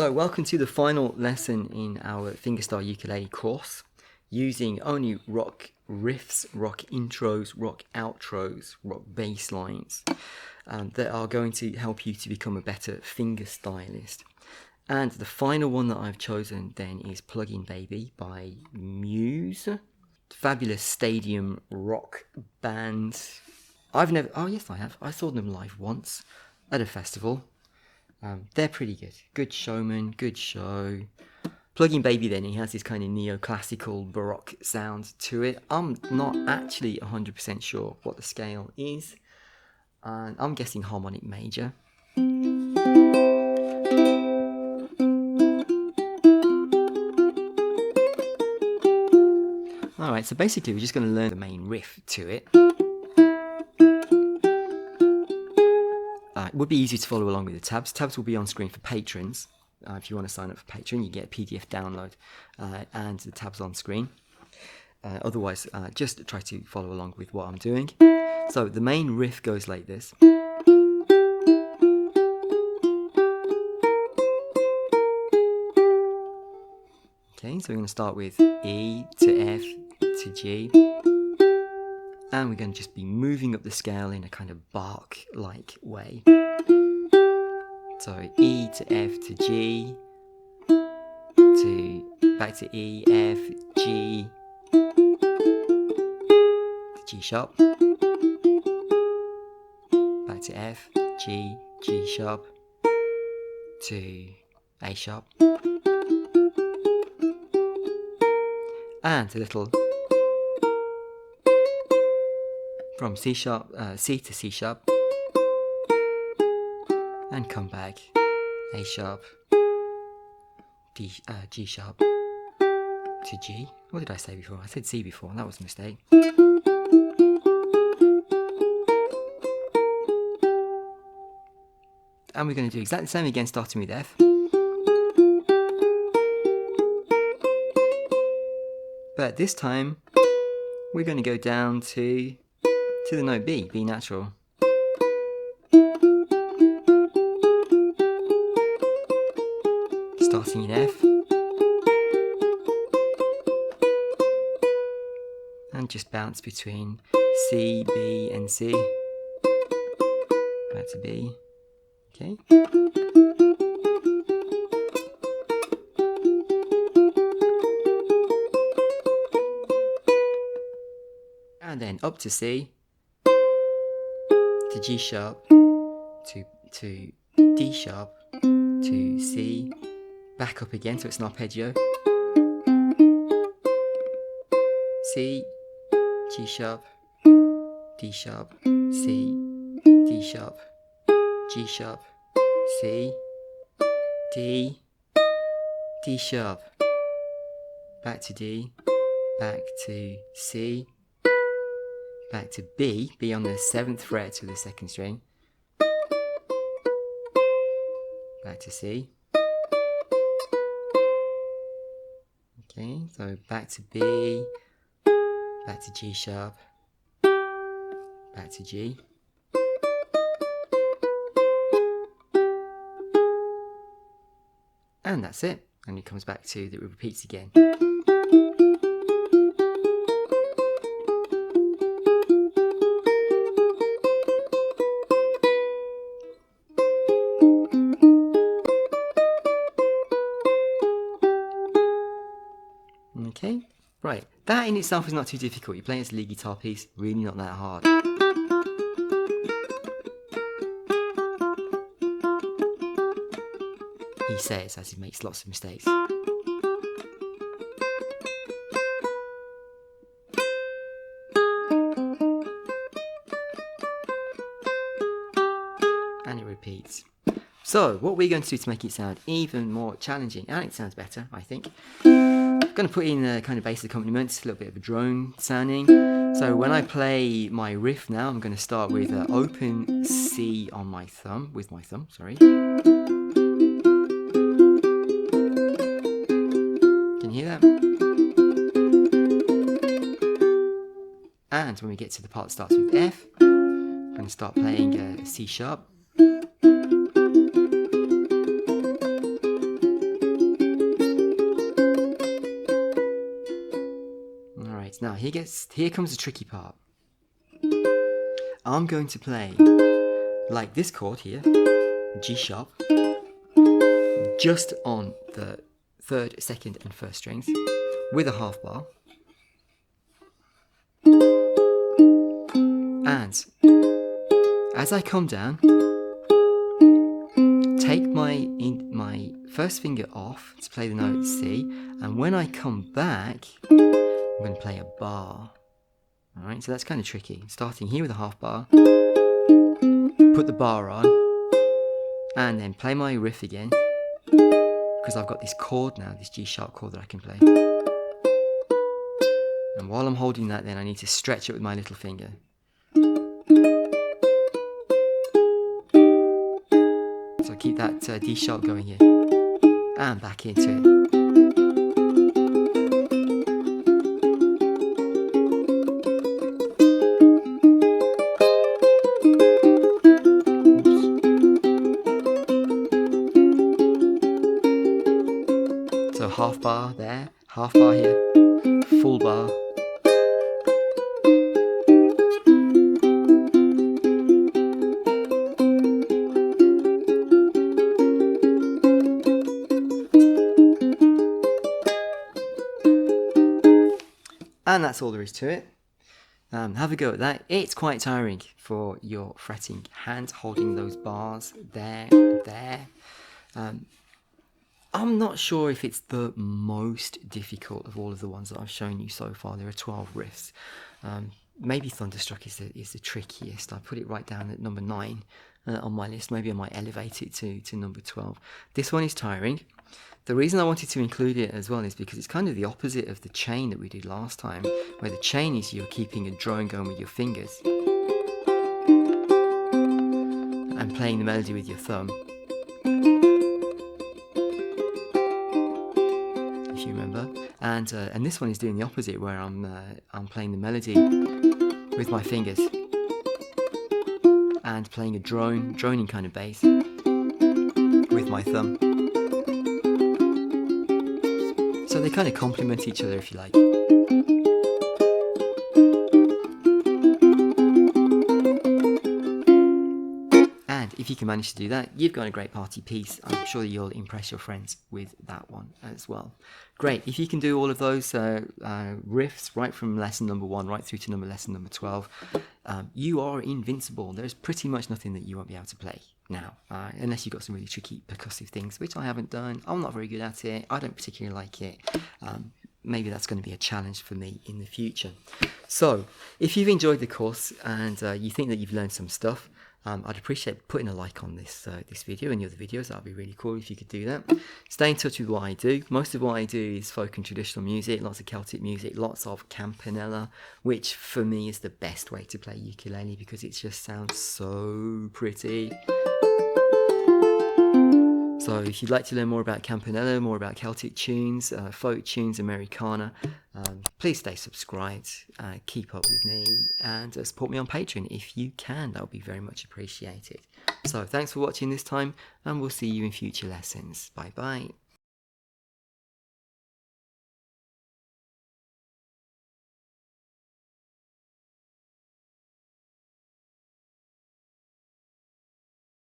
So welcome to the final lesson in our fingerstyle ukulele course, using only rock riffs, rock intros, rock outros, rock bass lines that are going to help you to become a better fingerstylist. And the final one that I've chosen then is Plug-in Baby by Muse. Fabulous stadium rock band. Oh yes I have. I saw them live once at a festival. They're pretty good. Good showman, good show. Plug-in Baby then, he has this kind of neoclassical baroque sound to it. I'm not actually 100% sure what the scale is. I'm guessing harmonic major. Alright, so basically we're just going to learn the main riff to it. It would be easy to follow along with the tabs. Tabs will be on screen for patrons. If you want to sign up for Patreon, you get a PDF download and the tabs on screen. Otherwise, just try to follow along with what I'm doing. So the main riff goes like this. Okay, so we're going to start with E to F to G. And we're going to just be moving up the scale in a kind of bark-like way. So E to F to G, back to E, F, G, to G sharp, back to F, G, G sharp, to A sharp, and a little from C sharp, C to C sharp, and come back, A sharp, D, G sharp, to G. What did I say before? I said C before, that was a mistake. And we're going to do exactly the same again, starting with F. But this time, we're going to go down to the note B, B natural. Starting in F. And just bounce between C, B and C. Back to B. Okay. And then up to C. To G sharp, to D sharp, to C, back up again, so it's an arpeggio. C, G sharp, D sharp, C, D sharp, G sharp, C, D, D sharp, back to D, back to C, back to B, B on the 7th fret to the 2nd string, back to C, okay, so back to B, back to G sharp, back to G, and that's it, and it comes back to, it repeats again. Okay, right, that in itself is not too difficult. You're playing as a lead guitar piece, really not that hard. He says as he makes lots of mistakes. And it repeats. So, what we're going to do to make it sound even more challenging, and it sounds better, I think, I'm going to put in a kind of bass accompaniment, a little bit of a drone sounding. So when I play my riff now, I'm going to start with open C on my thumb, with my thumb, sorry. Can you hear that? And when we get to the part that starts with F, I'm going to start playing C sharp. strings. Now here comes the tricky part. I'm going to play like this chord here, G sharp, just on the 3rd, 2nd and 1st strings with a half bar. And as I come down, take my 1st finger off to play the note C, and when I come back, I'm going to play a bar. Alright, so that's kind of tricky. Starting here with a half bar, put the bar on, and then play my riff again, because I've got this chord now, this G sharp chord that I can play. And while I'm holding that, then I need to stretch it with my little finger. So keep that D sharp going here, and back into it. So half bar there, half bar here, full bar. And that's all there is to it. Have a go at that. It's quite tiring for your fretting hand, holding those bars there and there. I'm not sure if it's the most difficult of all of the ones that I've shown you so far. There are 12 riffs. Maybe Thunderstruck is the trickiest. I put it right down at number 9 on my list. Maybe I might elevate it to number 12. This one is tiring. The reason I wanted to include it as well is because it's kind of the opposite of the chain that we did last time, where the chain is you're keeping a drone going with your fingers and playing the melody with your thumb. If you remember. And this one is doing the opposite, where I'm playing the melody with my fingers and playing a droning kind of bass with my thumb. So they kind of complement each other, if you like. And if you can manage to do that, you've got a great party piece. I'm sure you'll impress your friends with that one as well. Great. If you can do all of those riffs right from lesson number 1 right through to lesson number 12, you are invincible. There's pretty much nothing that you won't be able to play now, unless you've got some really tricky percussive things, which I haven't done. I'm not very good at it. I don't particularly like it. Maybe that's going to be a challenge for me in the future. So if you've enjoyed the course and you think that you've learned some stuff, I'd appreciate putting a like on this video and the other videos. That would be really cool if you could do that. Stay in touch with what I do. Most of what I do is folk and traditional music, lots of Celtic music, lots of campanella, which for me is the best way to play ukulele because it just sounds so pretty. So if you'd like to learn more about campanella, more about Celtic tunes, folk tunes, Americana, please stay subscribed, keep up with me, and support me on Patreon if you can. That would be very much appreciated. So thanks for watching this time, and we'll see you in future lessons. Bye bye.